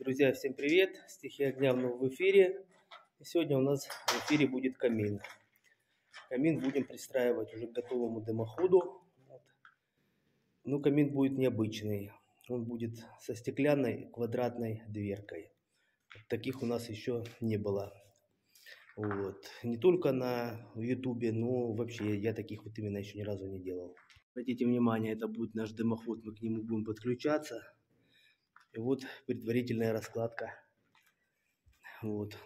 Друзья, всем привет! Стихия огня вновь в эфире. И сегодня у нас в эфире будет камин. Камин будем пристраивать уже к готовому дымоходу. Но камин будет необычный. Он будет со стеклянной квадратной дверкой. Таких у нас еще не было. Не только на ютубе, но вообще я таких вот именно еще ни разу не делал. Обратите внимание, это будет наш дымоход, мы к нему будем подключаться. И вот предварительная раскладка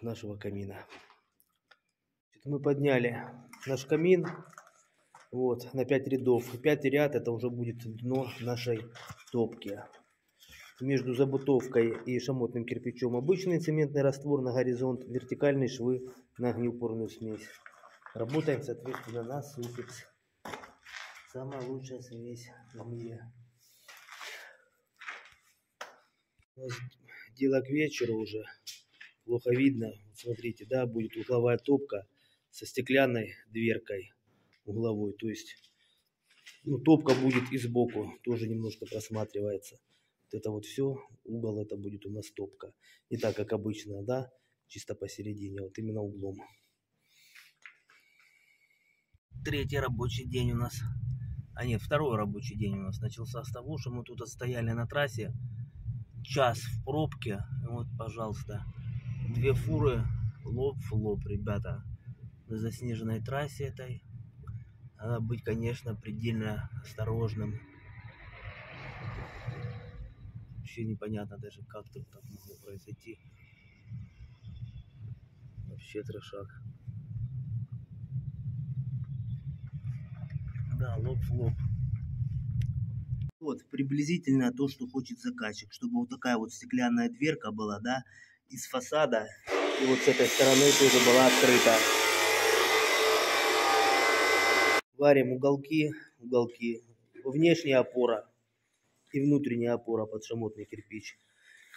нашего камина. Мы подняли наш камин на 5 рядов. 5 ряд это уже будет дно нашей топки. Между забутовкой и шамотным кирпичом обычный цементный раствор на горизонт, вертикальные швы на огнеупорную смесь. Работаем, соответственно, на суфикс. Самая лучшая смесь в мире. Дело к вечеру уже. Плохо видно. Смотрите, да, будет угловая топка со стеклянной дверкой угловой. То есть топка будет и сбоку, тоже немножко просматривается. Вот это вот все, угол это будет у нас топка. Не так, как обычно, да, чисто посередине, вот именно углом. Третий рабочий день у нас, второй рабочий день у нас начался с того, что мы тут отстояли на трассе час в пробке. Вот, пожалуйста, 2 фуры лоб в лоб, ребята. На заснеженной трассе этой надо быть, конечно, предельно осторожным. Вообще непонятно даже, как тут так могло произойти. Вообще трешак. Да, лоб в лоб. Вот, приблизительно то, что хочет заказчик. Чтобы вот такая вот стеклянная дверка была, да, из фасада. И вот с этой стороны тоже была открыта. Варим уголки. Внешняя опора и внутренняя опора под шамотный кирпич.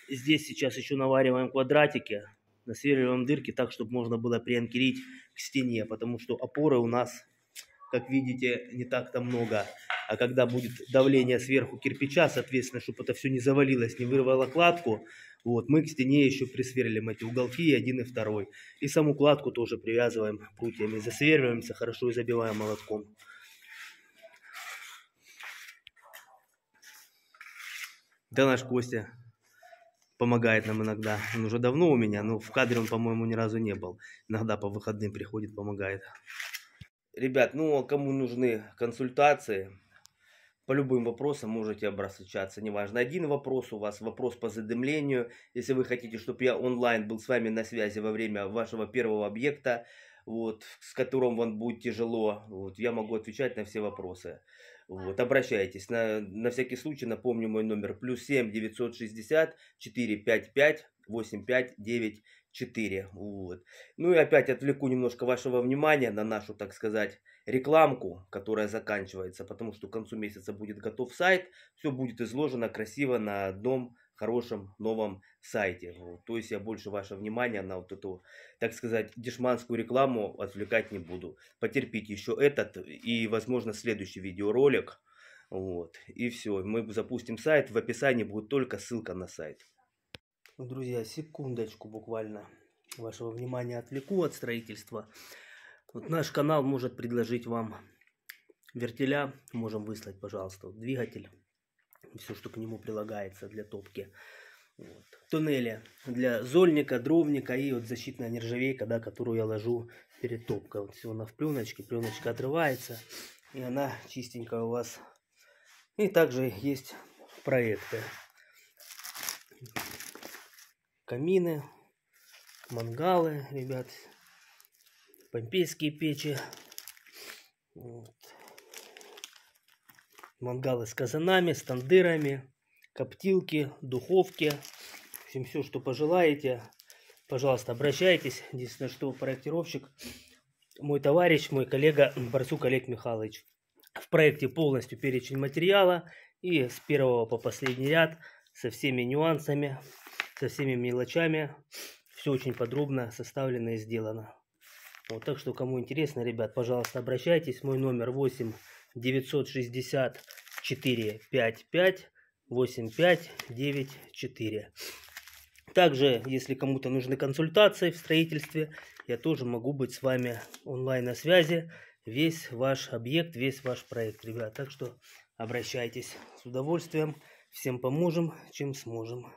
Здесь сейчас еще навариваем квадратики. Насверливаем дырки так, чтобы можно было прианкерить к стене. Потому что опоры у нас, как видите, не так-то много. А когда будет давление сверху кирпича, соответственно, чтобы это все не завалилось, не вырвало кладку, мы к стене еще присверлим эти уголки, и один, и второй. И саму кладку тоже привязываем прутьями. Засверливаемся хорошо и забиваем молотком. Да, наш Костя помогает нам иногда. Он уже давно у меня, но в кадре он, по-моему, ни разу не был. Иногда по выходным приходит, помогает. Ребят, кому нужны консультации, по любым вопросам можете обращаться, неважно. Один вопрос у вас, вопрос по задымлению. Если вы хотите, чтобы я онлайн был с вами на связи во время вашего первого объекта, с которым вам будет тяжело, я могу отвечать на все вопросы. Обращайтесь. На всякий случай напомню мой номер: +7 960 455 8594. Ну и опять отвлеку немножко вашего внимания на нашу, так сказать, рекламку, которая заканчивается, потому что к концу месяца будет готов сайт. Все будет изложено красиво на одном хорошем новом сайте. То есть я больше ваше внимание на вот эту, так сказать, дешманскую рекламу отвлекать не буду. Потерпите еще этот и, возможно, следующий видеоролик. И все, мы запустим сайт. В описании будет только ссылка на сайт. Друзья, секундочку буквально вашего внимания отвлеку от строительства. Наш канал может предложить вам вертеля. Можем выслать, пожалуйста, двигатель. Все, что к нему прилагается для топки. Туннели для зольника, дровника и защитная нержавейка, да, которую я ложу перед топкой. Все она в пленочке. Пленочка отрывается. И она чистенькая у вас. И также есть проекты. Камины, мангалы, ребят, помпейские печи, мангалы с казанами, с тандырами, коптилки, духовки, в общем, все, что пожелаете, пожалуйста, обращайтесь. Единственное, что проектировщик, мой товарищ, мой коллега Барсук Олег Михайлович. В проекте полностью перечень материала и с первого по последний ряд со всеми нюансами, со всеми мелочами. Все очень подробно составлено и сделано. Так что, кому интересно, ребят, пожалуйста, обращайтесь. Мой номер 8 960 455 8594. Также, если кому-то нужны консультации в строительстве, я тоже могу быть с вами онлайн на связи. Весь ваш объект, весь ваш проект, ребят. Так что обращайтесь с удовольствием. Всем поможем, чем сможем.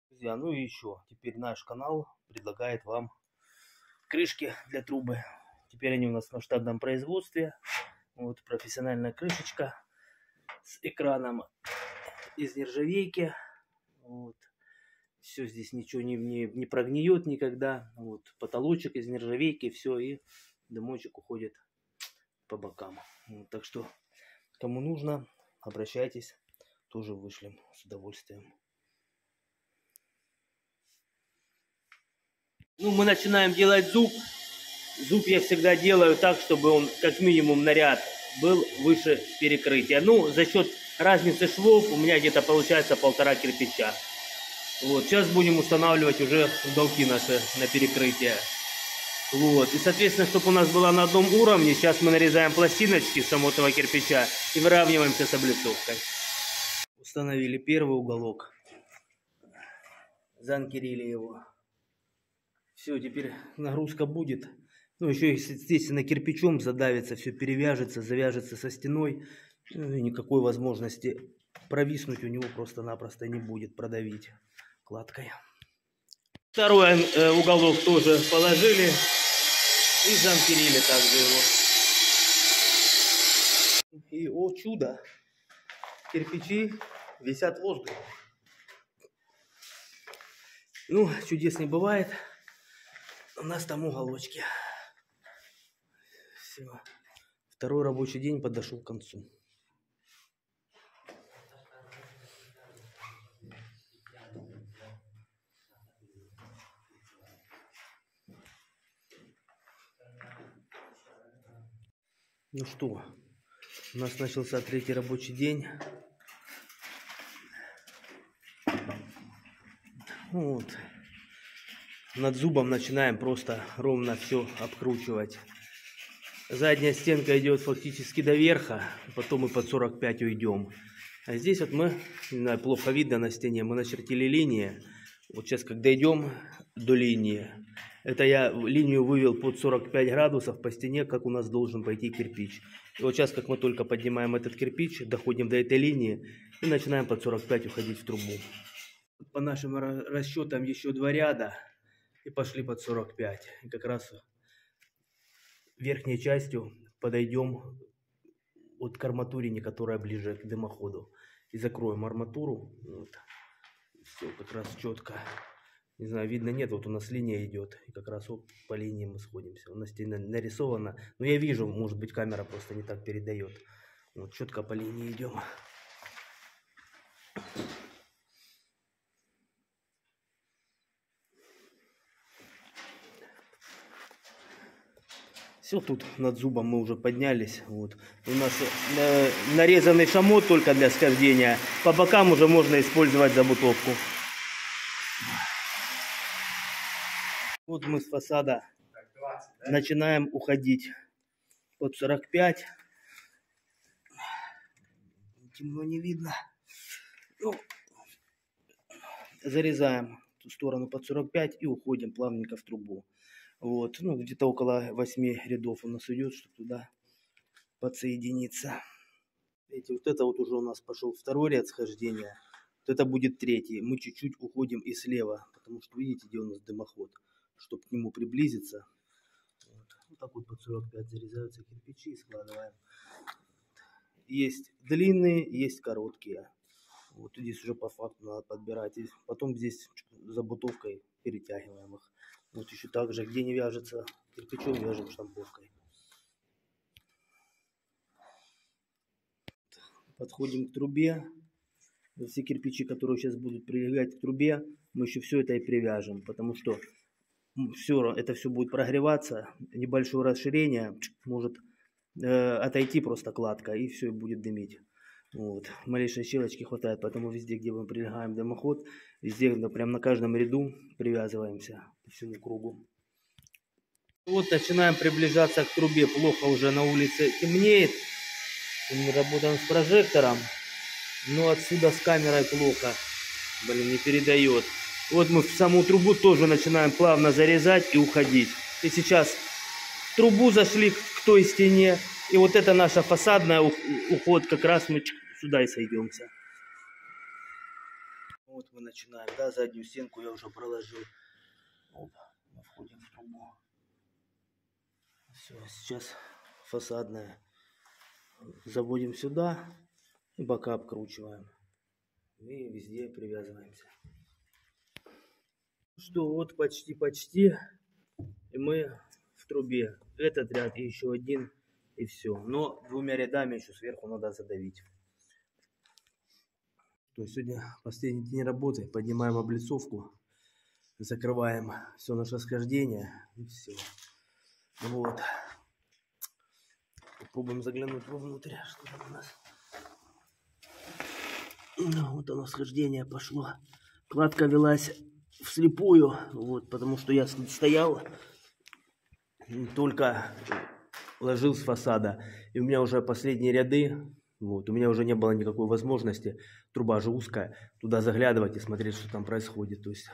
Друзья, ну и еще. Теперь наш канал предлагает вам крышки для трубы. Теперь они у нас в масштабном производстве. Вот профессиональная крышечка с экраном из нержавейки. Вот. Все здесь ничего не прогниет никогда. Вот. Потолочек из нержавейки, все, и дымочек уходит по бокам. Вот. Так что, кому нужно, обращайтесь, тоже вышлем с удовольствием. Ну, мы начинаем делать зуб. Зуб я всегда делаю так, чтобы он как минимум на ряд был выше перекрытия. Ну, за счет разницы швов у меня где-то получается 1,5 кирпича. Вот, сейчас будем устанавливать уже уголки наши на перекрытие. Вот, и соответственно, чтобы у нас было на одном уровне, сейчас мы нарезаем пластиночки самого этого кирпича и выравниваемся с облицовкой. Установили первый уголок. Заанкерили его. Все, теперь нагрузка будет. Ну, еще, естественно, кирпичом задавится, все перевяжется, завяжется со стеной. Ну, и никакой возможности провиснуть у него просто-напросто не будет, продавить кладкой. Второй уголок тоже положили и заанкерили также его. И, о чудо, кирпичи висят в воздухе. Ну, чудес не бывает. У нас там уголочки. Все. Второй рабочий день подошел к концу. Ну что, у нас начался третий рабочий день. Вот. Над зубом начинаем просто ровно все обкручивать. Задняя стенка идет фактически до верха, потом мы под 45 уйдем. А здесь вот мы, не знаю, плохо видно на стене, мы начертили линии. Вот сейчас, когда идем до линии, это я линию вывел под 45 градусов по стене, как у нас должен пойти кирпич. И вот сейчас, как мы только поднимаем этот кирпич, доходим до этой линии и начинаем под 45 уходить в трубу. По нашим расчетам еще 2 ряда и пошли под 45. И как раз верхней частью подойдем от к арматурине, которая ближе к дымоходу. И закроем арматуру. Вот. Все как раз четко. Не знаю, видно, нет, вот у нас линия идет. И как раз вот по линии мы сходимся. У нас стена нарисована. Но я вижу, может быть, камера просто не так передает. Вот четко по линии идем. Все, тут над зубом мы уже поднялись. Вот. У нас нарезанный шамот только для схождения. По бокам уже можно использовать забутовку. Вот мы с фасада начинаем уходить под 45. Темно не видно. Ну, зарезаем ту сторону под 45 и уходим плавненько в трубу. Вот, ну, где-то около 8 рядов у нас идет, чтобы туда подсоединиться. Видите, вот это вот уже у нас пошел второй ряд схождения. Вот это будет третий. Мы чуть-чуть уходим и слева, потому что видите, где у нас дымоход. Чтобы к нему приблизиться. Вот так вот под 45 зарезаются кирпичи и складываем. Есть длинные, есть короткие. Вот здесь уже по факту надо подбирать. И потом здесь забутовкой перетягиваем их. Вот еще так же, где не вяжется кирпичом, вяжем штамповкой. Подходим к трубе. Все кирпичи, которые сейчас будут прилегать к трубе, мы еще все это и привяжем, потому что это все будет прогреваться, небольшое расширение может отойти просто кладка, и все будет дымить. Вот. Малейшей щелочки хватает, поэтому везде, где мы прилегаем дымоход, везде, прям на каждом ряду привязываемся по всему кругу. Вот начинаем приближаться к трубе. Плохо уже на улице темнеет. Мы работаем с прожектором, но отсюда с камерой плохо. Блин, не передает. Вот мы в саму трубу тоже начинаем плавно зарезать и уходить. И сейчас в трубу зашли к той стене. И вот это наша фасадная уход. Как раз мы сюда и сойдемся. Вот мы начинаем. Да, заднюю стенку я уже проложил. Вот, мы входим в трубу. Все, сейчас фасадная. Заводим сюда и бока обкручиваем. И везде привязываемся. Что, вот почти. И мы в трубе. Этот ряд и еще один. И все. Но двумя рядами еще сверху надо задавить. То есть сегодня последний день работы. Поднимаем облицовку. Закрываем все наше схождение. И все. Вот. Попробуем заглянуть вовнутрь. Что там у нас? Ну, вот оно, схождение пошло. Кладка велась вслепую. Вот, потому что я стоял. Только ложил с фасада. И у меня уже последние ряды. Вот, у меня уже не было никакой возможности. Труба же узкая. Туда заглядывать и смотреть, что там происходит. То есть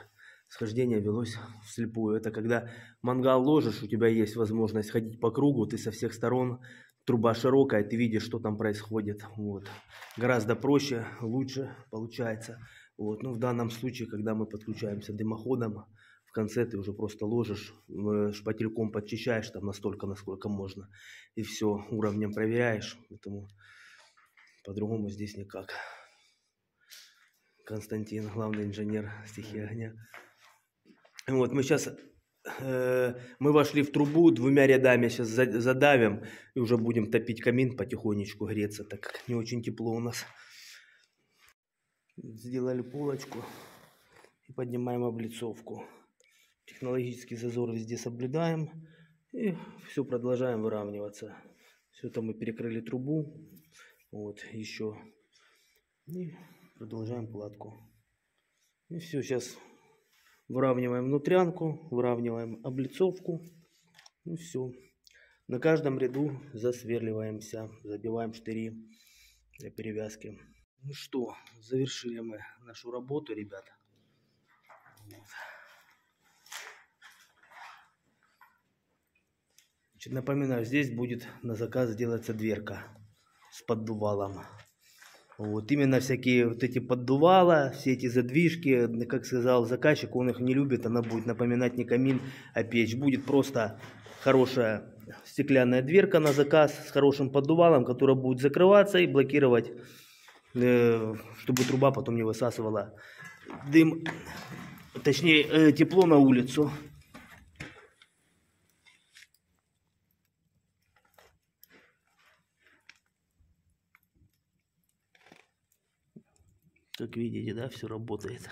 схождение велось вслепую. Это когда мангал ложишь, у тебя есть возможность ходить по кругу. Ты со всех сторон. Труба широкая, ты видишь, что там происходит. Вот. Гораздо проще, лучше получается. Вот. Ну, в данном случае, когда мы подключаемся дымоходом, в конце ты уже просто ложишь, шпательком подчищаешь там настолько, насколько можно. И все, уровнем проверяешь. Поэтому по-другому здесь никак. Константин, главный инженер стихии огня. Вот, мы сейчас... Мы вошли в трубу, двумя рядами сейчас задавим и уже будем топить камин, потихонечку греться, так как не очень тепло у нас. Сделали полочку и поднимаем облицовку. Технологический зазор везде соблюдаем и все продолжаем выравниваться. Все, там мы перекрыли трубу, вот еще, и продолжаем кладку. И все, сейчас... Выравниваем внутрянку, выравниваем облицовку. И все. На каждом ряду засверливаемся, забиваем штыри для перевязки. Ну что, завершили мы нашу работу, ребята. Вот. Значит, напоминаю, здесь будет на заказ делаться дверка с поддувалом. Вот именно всякие вот эти поддувала, все эти задвижки, как сказал заказчик, он их не любит, она будет напоминать не камин, а печь. Будет просто хорошая стеклянная дверка на заказ с хорошим поддувалом, которая будет закрываться и блокировать, чтобы труба потом не высасывала дым, точнее тепло на улицу. Как видите, да, все работает.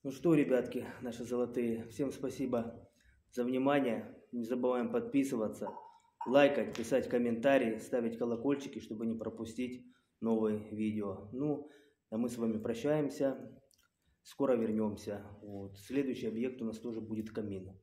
Ну что, ребятки, наши золотые, всем спасибо за внимание. Не забываем подписываться, лайкать, писать комментарии, ставить колокольчики, чтобы не пропустить новые видео. Ну, а мы с вами прощаемся. Скоро вернемся. Вот. Следующий объект у нас тоже будет камин.